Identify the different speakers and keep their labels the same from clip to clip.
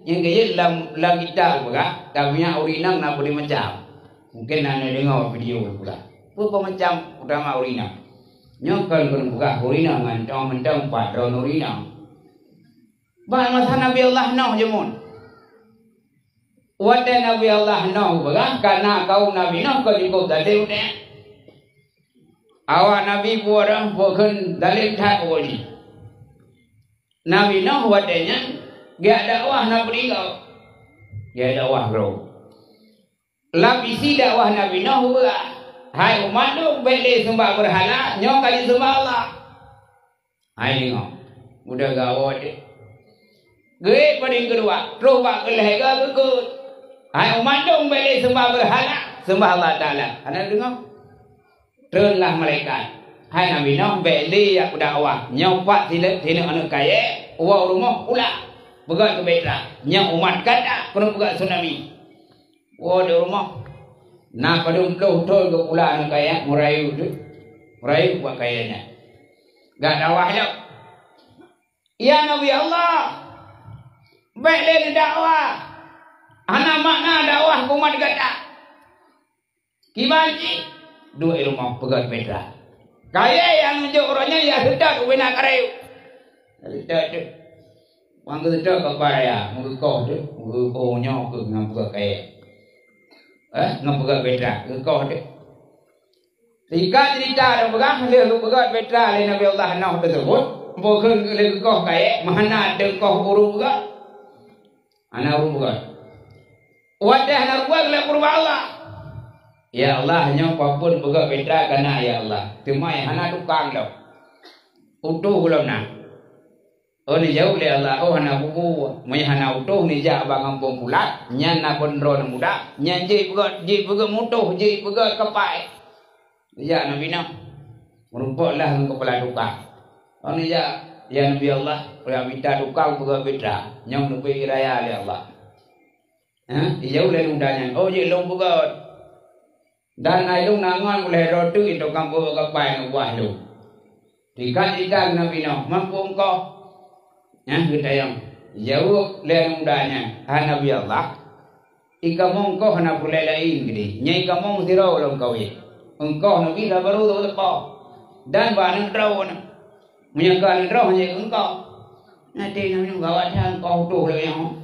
Speaker 1: Yang kaya dalam kita pula, kami urinang nak boleh macam. Mungkin anda dengar video pula. Apa macam utama urinang. Nyokal kan buka urinang ngantong mentang padron urinang. Bah masa Nabi Allah noh jemun. Wada Nabi Allah noh buka karena kau Nabi noh kau ikut dalil ni. Awak Nabi buat bukan dalil tak boleh. Nabi noh wadanya. Dia dakwah Nabi kau. Dia dakwah bro. Lapisi dakwah Nabi Nuh pula. Hai umat tu beli sembah berhala, nyok kali sembah Allah. Hai tengok. Udah gawat dia. Gede pada yang kedua, terus bak kelega kekut. Hai umat tu beli sembah berhala, sembah Allah Taala. Anda dengar? Teruslah malaikat. Hai Nabi Nuh beli aku dakwah, nyok pak tidak anak kaya, uang rumah pula. Pegang ke betra, yang umat kata kena pegang tsunami. Oh di rumah, nak kadung peluh tol ke pula nak kaya merayu tu, merayu buat kayanya. Gak dakwah dah. Ya Nabi Allah, baiklah dakwah. Anak makna dakwah umat kata. Kibanci dua rumah pegang betra. Kaya yang menunjuk orangnya ya sedap bina karayu. Sedap tu. Orang kata tak kaya, muka kau tu, muka kau nyok ke ngam kaya. Ngam betra, kau tu. Jika cerita ada pegang, dia pegang betra oleh Nabi Allah Nuh tersebut, bukan oleh kau kaya, mana ada kau burung pegang. Anak burung pegang. Wadah nak buat oleh kurba Allah. Ya Allah, nyok apapun pegang betra karena ya Allah. Cuma yang anak tukang dah. Utuh belum nak. Oh ni jauh le Allah, oh hana buku, mai hana utuh ni ja bang kampung pulat, nyan na pondro na muda, nyan je pega mutuh, je pega kapai. Ya Nabi Nuh. Merumpaklah kepala tukang. Oh ni ja ya Nabi Allah, pada minta tukang pega betra, nyong lebih raya le Allah. Jauh le mudanya. Oh je long pega. Dan ai long nangon boleh rotu itu kampung kapai na buah lu. Dikatakan Nabi Nuh, mampu engkau kita yang jauh le mudanya Nabi Allah ikamong ko hana pulai lain gede nyai kamong siro long kau ye engkau Nabi dah baru tu lepas dan banang terau na menyangka terau hanya engkau nanti Nabi gawat hang kau tu le yang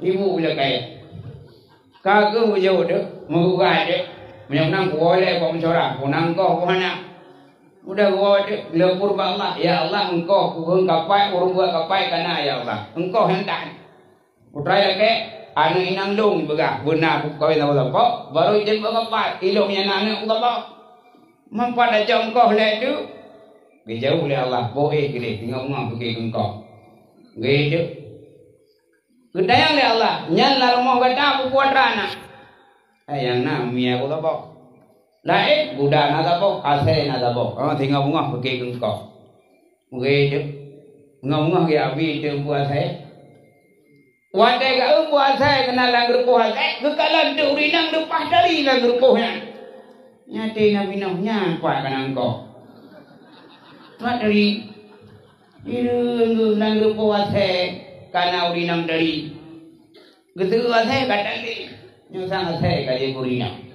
Speaker 1: ibu bila kaya kagum jauh tu mengugai tu menyang boleh kau mencorang punang kau hana. Udah gua lepur Allah, ya Allah engkau kuhung kapai, urung gua kapai karena ya Allah, engkau hendak. Utraya ke, anu inang dong begah, benar kau yang tahu apa, baru jen berkapai, ilmu yang nana Allah, mampat aja engkau ledu, dijauh oleh Allah, boleh gede, tinggal ngam pergi engkau, gede. Kedayang oleh Allah, nyan la rumah gada buat rana, yang nam mia aku apa. Lain budak nak apa, asal nak apa. Orang tinggal bunga pergi ke engkau. Mungkin tu, bunga dia habis tu buat saya. Wadai kau buat saya kenal lang grup saya. Kekalan tu urinang lepas dari lang grupnya. Nyati Nabi Nuh nyampai kan engkau. Lepas dari itu lang grup saya karena urinang dari. Gitu saya kata ni, nyusang saya kali urinang.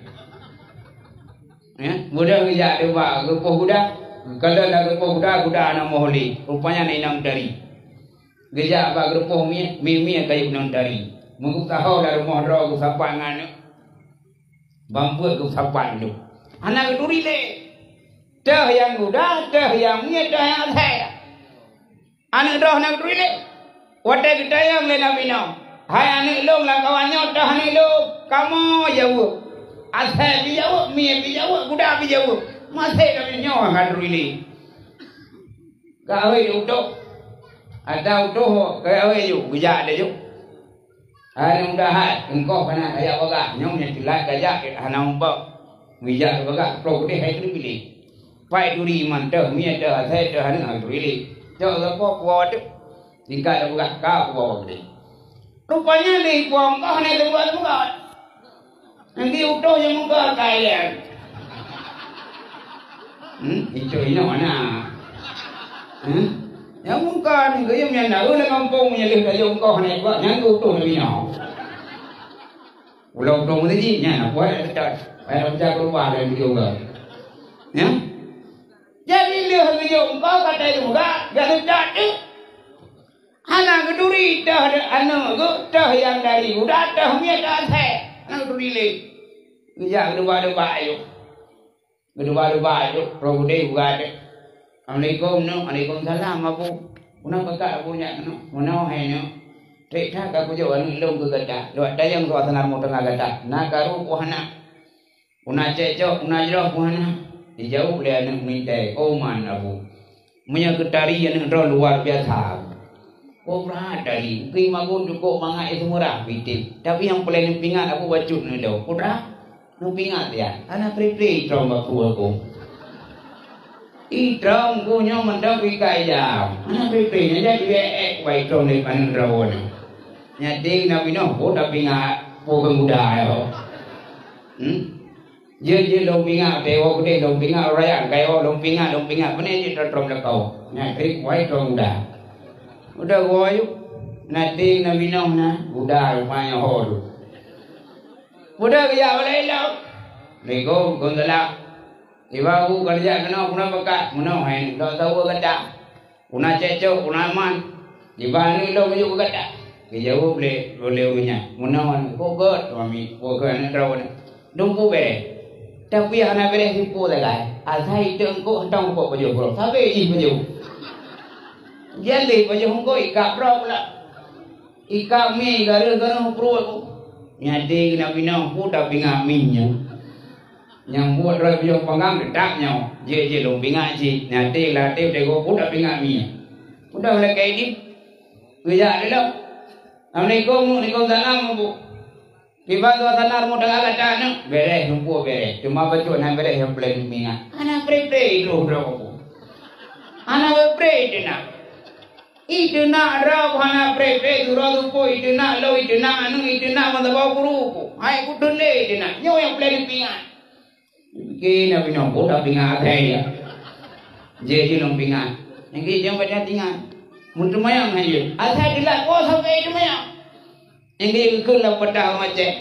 Speaker 1: Budak kerja ada buat grup budak. Kalau dah grup budak anak mohli. Rupanya nainang dari. Kerja buat grup mi kayu nang dari. Mungkin tahu dah rumah roh ku sapan nganu. Bambu ku sapan tu. Anak keturi le. Dah yang budak, dah yang mi, dah yang saya. Anak roh nak keturi le. Wadah kita yang le Nabi Nuh. Hai anak long lah kawannya dah anak long. Kamu jauh. Asal bijauh, mi bijauh, budak bijauh. Masih kami nyawa kan ini. Kau udah, ada udah, kau juga bijak ada juga. Hari mudahan engkau kena kayak bagak, nyomnya tilat gajak, hana umpah bijak bagak, pro deh hai tu pilih. Pai duri mantap, mi ada, saya ada hana tu pilih. Jauh apa kuat tu, tinggal bagak kau kuat deh. Rupanya ni kuat kau hana tu buat. Nanti utuh yang muka kalian. Dicuy no mana. Yang muka ni gaya yang nak ulah kampung yang leh gaya muka ni buat yang tu tu ni nyau. Ulang tu mesti ni nak buat tak. Ayah macam keluar dari video ke. Ya. Jadi leh gaya muka kata juga jangan tak tu. Anak keduri dah anak tu dah yang dari udah dah miat dah saya. Anak keduri leh. Gaya kedua-dua ayo. Kedua-dua ayo. Program juga ada. Assalamualaikum no, Waalaikumsalam abu. Una baka abu nya no, una hai no. Thik tha ka ku jo anu long ku gata. Lo dayang ko sanar mo tengah gata. Na karu ku hana. Una ce jo, una jro ku hana. Di jauh le anu minta oman abu. Punya ketari yang luar biasa. Ko berat dari ki magun ko manga itu murah bitip. Tapi yang paling pingat aku bacut ni do. Pura nu pingat ya. Ana pri-pri trong ba ku aku. Trong cô nhau mình đâu bị cài vào nó bị nó ra đi quay trong này bạn rồi nhà tiên nào bị nó hổ đập bị ngã vô cái mù đài rồi dưa lồng bị ngã để vô cái lồng bị ngã rồi ăn cái lồng bị ngã vấn đề gì trong là cầu nhà tiên quay trong mù đài udah goy nhà tiên nào bị nó nè mù đài rồi mai hồ rồi udah cái gì vậy đâu để cô còn là Iba aku kerja kena kuna bekat, mana main, tak tahu kata, kuna cecok, kuna man, iba ni lo menyuk kata, kejauh boleh punya, mana man, kogot, kami kogot ni terus ni, dongku bere, tapi anak bere hipu lagi, asai dongku tong ko baju bro, sampai i baju, jadi baju hongko ikap bro pula, ikap mi garu pro aku, nyati kena bina puda pinga minyak. Yang buat orang yang panggang detak nyau, je lom pingat je, nanti lah teh dego budak pingat mi, budak lagi ini, kerja ni lah. Assalamualaikum, Waalaikumsalam bu. Tiba tu tanar mu dengar kata ni, beres numpu beres, cuma baju nak beres yang pelin pingat. Anak pre itu berapa bu? Anak pre itu nak. Itu nak rau anak pre tu rau tu itu nak lo itu nak anu itu nak mana bawa guru. Hai kudun le itu nak, nyau yang pelin pingat. Kini nabi nombor dah pingat saya, jadi nom pingat. Ini jangan baca tinggal. Mungkin mayang aja. Asal dilat, oh sampai itu mayang. Ini kalau pada macam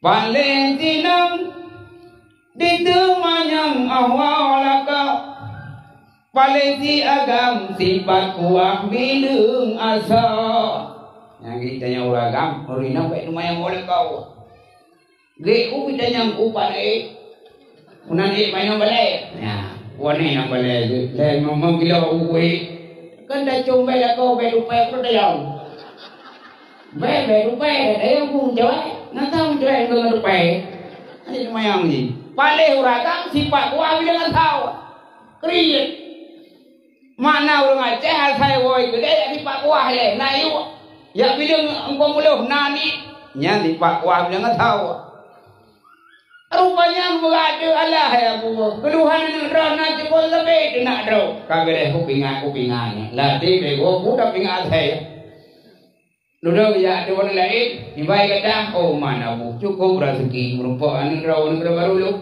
Speaker 1: Valentinam di mayang awalaka. Valenti agam sifat kuah bidung asa. Yang kita yang uragam, orina baik mayang oleh kau. Geu kita yang upare. Unan main balai, ya, wani yang balai, le ngomong gila uwe, kan dah coba dah kau berupai aku dah yang, berupai, dah yang pun jawab, nanti pun jawab dengan berupai, ini cuma yang ni, balai uragam sifat kuah dengan tahu, kriat, mana orang Aceh saya woi gede sifat kuah le, nayu, ya bilang engkau muluh nani, nya sifat kuah dengan tahu. Rupanya berada Allah ya bu, keluhan rana jebol lebih nak do. Kagak kupingan, latih bego budak pingat saya. Duduk ya tuan lain, dibaik kata, oh mana bu, cukup rezeki merupakan rawan baru lu.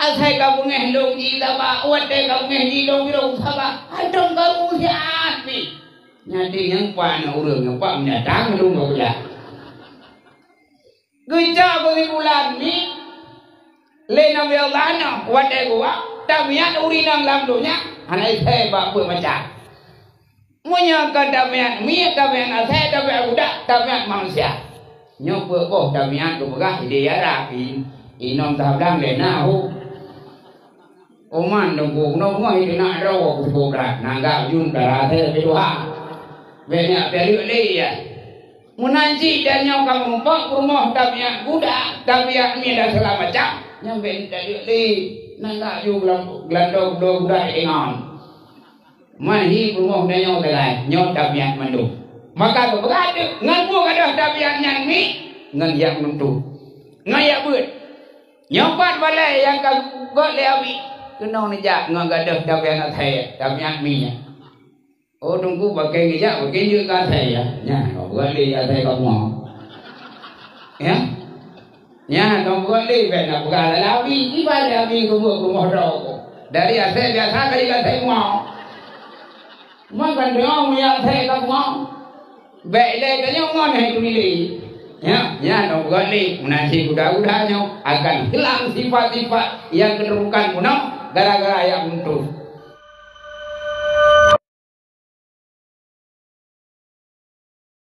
Speaker 1: Asai kamu ngehlong di laba, wate kamu ngehlong birong saba, adong kamu siapi. Nyati yang pan urang yang pak menyatang lu nggak boleh. Gejak bagi bulan ni. Lena biarlah wate gua, damian urinang lamdunya, anak saya bapak macam. Munya damian, mia damian saya damian budak, damian manusia. Nyoba kok damian tu begah dia rapi, inom tablang lena hu. Oman dong gua nong itu nak rawa kubrak, nanggap jun darah saya berdua. Banyak beli ya. Munanji dan nyau kamu pak rumah damian budak, damian mia dah selama macam. Yang benda li nangga ju gelandong dong dah ingon. Mahi rumah dah nyau selai, nyau tabiat mandu. Maka berada ngan bu kada tabiat yang ni ngan yang mandu. Ngayak buat. Nyopat balai yang kau got leawi. Kena ni jak ngan kada tabiat saya, tabiat mi. Oh tunggu pakai ngejak pakai juga saya. Nya, buat li saya kau mau. Ya. Ya, dong boleh benar bukan lawi, ibadah lawi kumur rokok. Dari ase biasa kali kata mau. Makan dia punya ase kau mau. Baiklah kanya ngon hai tu ni. Ya no gani menasi kuda-kudanya akan hilang sifat-sifat yang kedudukan kuno gara-gara yang untuk